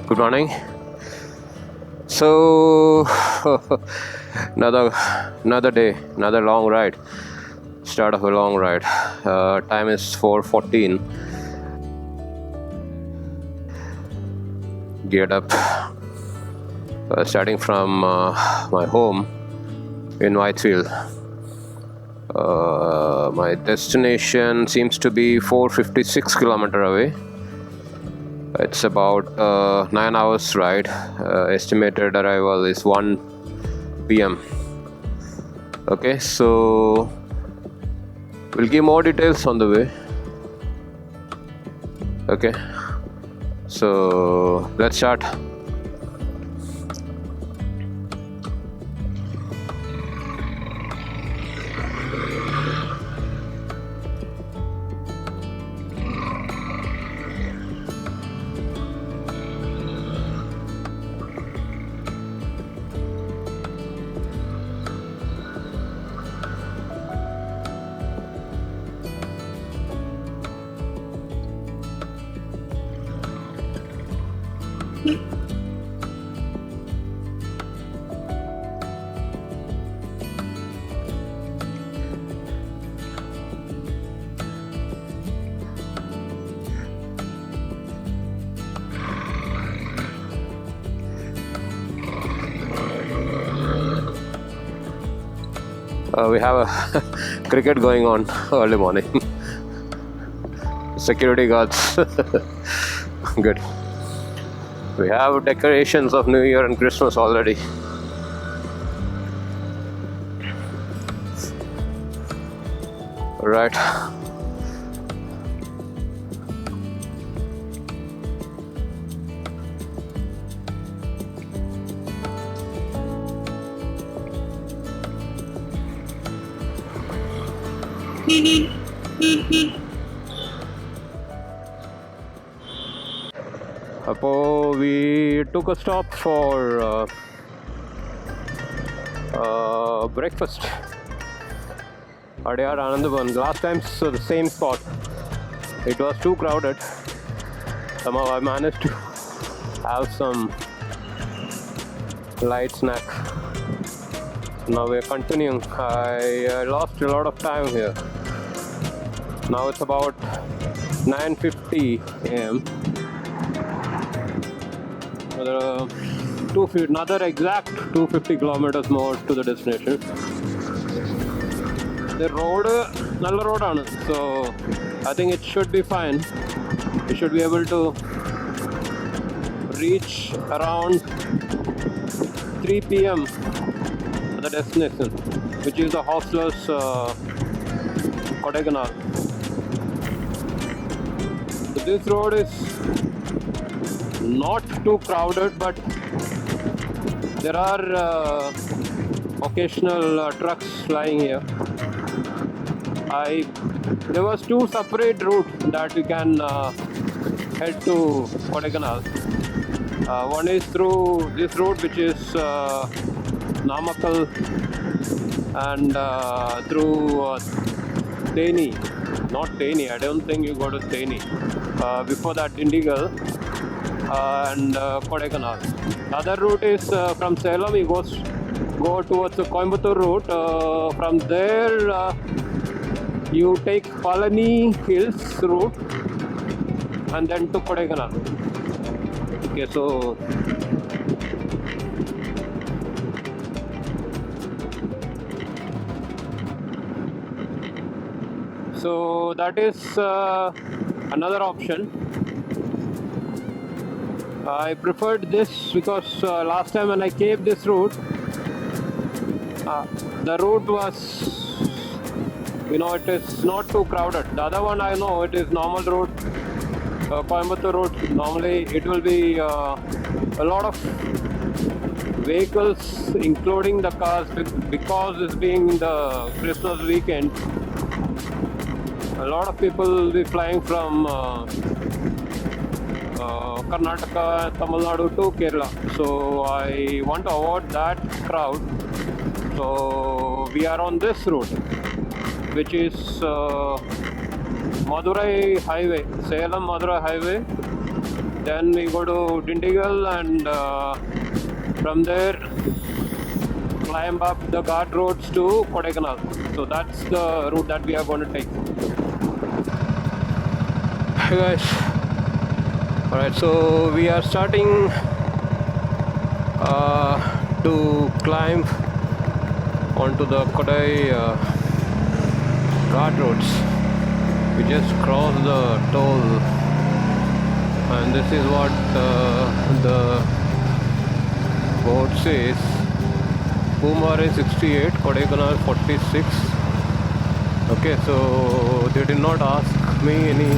Good morning. So another day, another long ride. Start of a long ride. Time is 4:14. Geared up. Starting from my home in Whitefield. My destination seems to be 456 kilometer away. It's about 9 hours ride. Estimated arrival is 1 p.m. Okay, so we'll give more details on the way. Okay, so let's start. We have a cricket going on early morning. Security guards. Good. We have decorations of New Year and Christmas already. Right. We took a stop for breakfast. Adyar Anandavan. Last time, so the same spot. It was too crowded. Somehow I managed to have some light snack. Now we're continuing. I lost a lot of time here. Now it's about 9:50 a.m. Another exact 250 kilometers more to the destination. The road, nalla road aanu, so I think it should be fine. We should be able to reach around 3 p.m. at the destination, which is the hostel's Kodaikanal. So this road is not too crowded, but there are occasional trucks flying here. There was two separate routes that we can head to Kodaikanal. One is through this road, which is Namakkal, and through Theni. Not Theni, I don't think you go to Theni. Before that, Dindigul and Kodaikanal. The other route is from Salem. You go towards the Coimbatore route. From there, you take Palani Hills route and then to Kodaikanal. Okay, so that is another option. I preferred this because last time when I came this route, the route was, it is not too crowded. The other one I know, it is normal route, Coimbatore route. Normally it will be a lot of vehicles, including the cars, because it's being the Christmas weekend. A lot of people will be flying from Karnataka, Tamil Nadu to Kerala. So I want to avoid that crowd. So we are on this route, which is Madurai Highway, Salem Madurai Highway. Then we go to Dindigul, and from there climb up the guard roads to Kodaikanal. So that's the route that we are going to take. Hey guys, alright, so we are starting to climb onto the Kodai guard roads. We just crossed the toll, and this is what the board says: Boomare 68, Kodaikanal 46. Okay, so they did not ask me any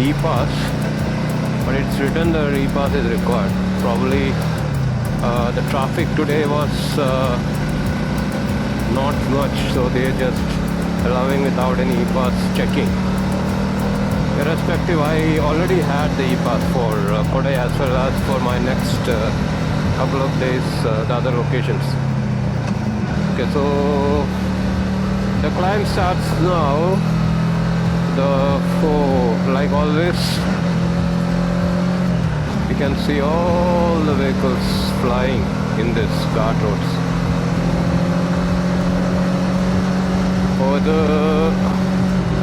e-pass, but it's written the e-pass is required. Probably the traffic today was not much, so they just allowing without any e-pass checking. Irrespective, I already had the e-pass for Kodai as well as for my next couple of days, the other locations. Okay, so the climb starts now. Like always, you can see all the vehicles flying in this guard roads.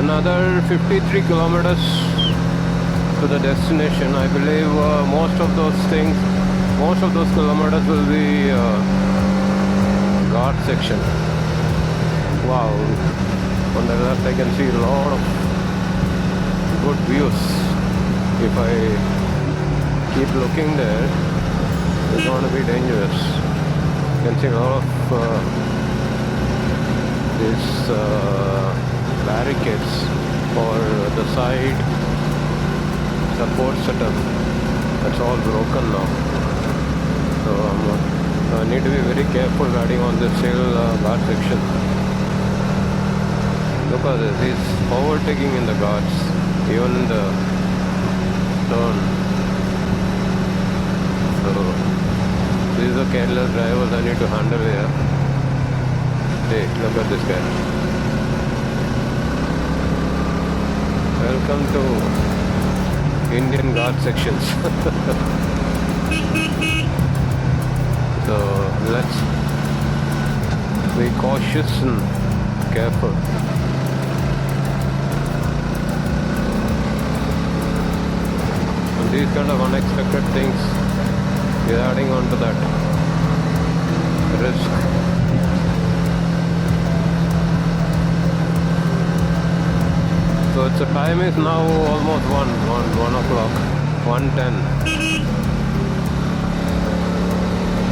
Another 53 kilometers to the destination. I believe most of those kilometers will be guard section. Wow, on the left I can see a lot of good views. If I keep looking there, it's going to be dangerous. You can see a lot of these barricades for the side support setup. That's all broken now. So I need to be very careful riding on this hill guard section. Look at this, he's overtaking in the guards, even in the turn. So these are careless drivers I need to handle here. Hey, look at this guy. Welcome to Indian guard sections. So let's be cautious and careful. And these kind of unexpected things is adding on to that risk. So the time is now almost 1 o'clock, 1:10.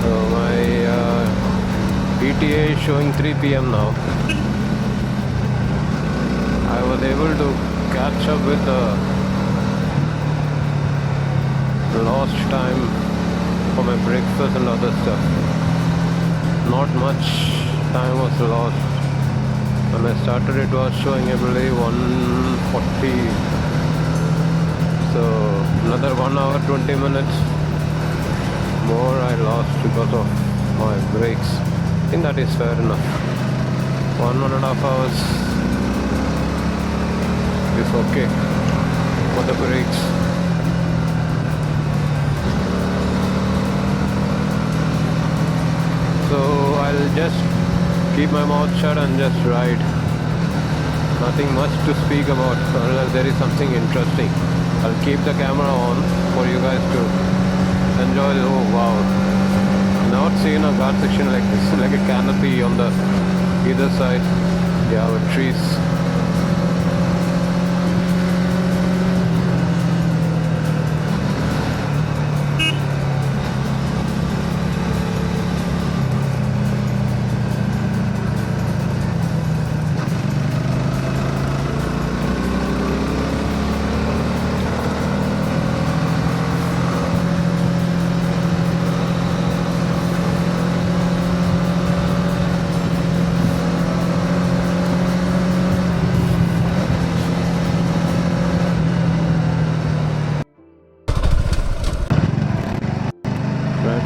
So my ETA is showing 3 p.m. now. I was able to catch up with the lost time for my breakfast and other stuff. Not much time was lost. When I started, it was showing, I believe, 1:40. So another 1 hour 20 minutes more I lost because of my brakes. I think that is fair enough. 1.5 hours is okay for the brakes. So I'll just keep my mouth shut and just ride. Nothing much to speak about unless there is something interesting. I'll keep the camera on for you guys to enjoy. Oh wow, not seen a guard section like this, like a canopy on the either side. Yeah, with trees.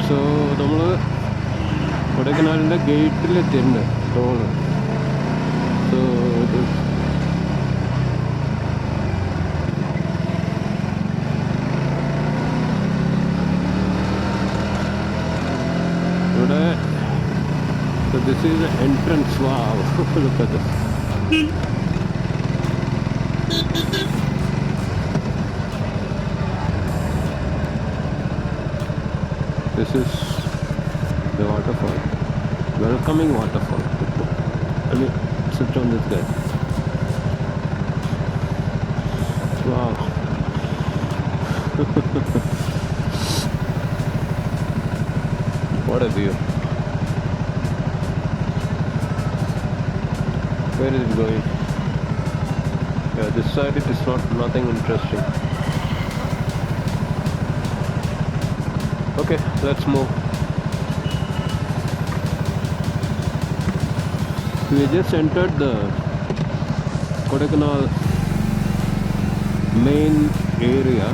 So നമ്മൾ കൊടൈക്കനാലിൻ്റെ ഗേറ്റിലെത്തിയിട്ടുണ്ട് toll. So entrance. Wow, look at this. This is the waterfall, welcoming waterfall. Let me sit on this guy. Wow. What a view. Where is it going? Yeah, this side it is nothing interesting. Okay, let's move. We just entered the Kodaikanal main area,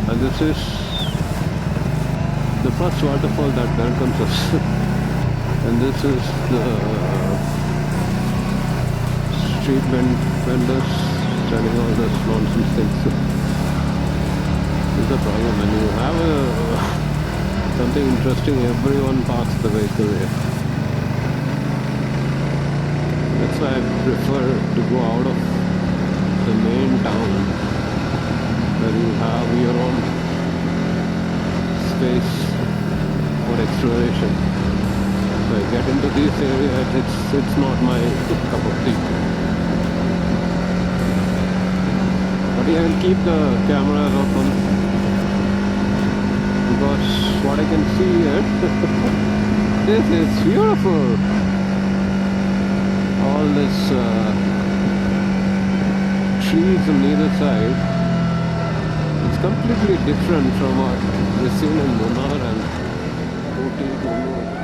and this is the first waterfall that welcomes us. And this is the street vendors selling all this nonsense things. This is the problem. When you have something interesting, everyone parks the vehicle here. That's why I prefer to go out of the main town, where you have your own space for exploration. So I get into this area, it's not my cup of tea. But yeah, I'll keep the cameras open, because what I can see here, this is beautiful. All this trees on either side. It's completely different from what we've seen in Munnar and Ooty.